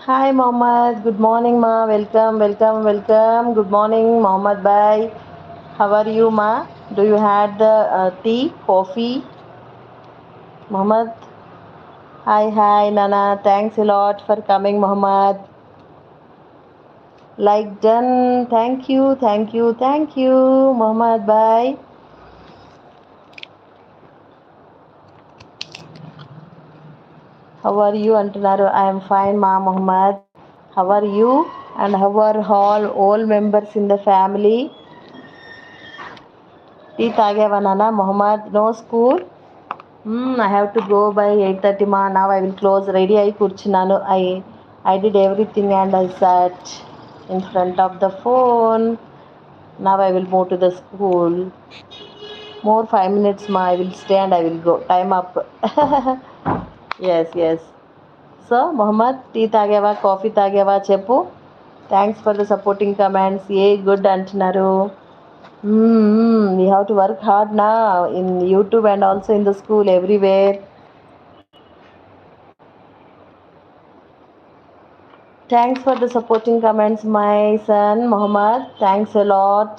Hi Mohammed, good morning ma. Welcome, welcome, welcome. Good morning Mohammed bhai. How are you ma? Do you had the tea, coffee? Mohammed, hi, hi Nana. Thanks a lot for coming Mohammed. Like done. Thank you, thank you, thank you Mohammed bhai. How are you అంటున్నారు? I am fine ma Mohammed. How are you? And how are all members in the family? Tea తాగావా నాన్న Mohammed? No school? I have to go by 8:30 ma. Now I will close. Ready అయి కూర్చున్నాను. I did everything and I sat in front of the phone. Now I will move to the school. More 5 minutes ma. I will stay and I will go. Time up. Yes, yes. So Mohammed tea తాగావా coffee తాగావా చెప్పు. Thanks for the supporting comments. A good అంటున్నారు. We have to work hard now in YouTube and also in the school everywhere. Thanks for the supporting comments, my son Mohammed. Thanks a lot.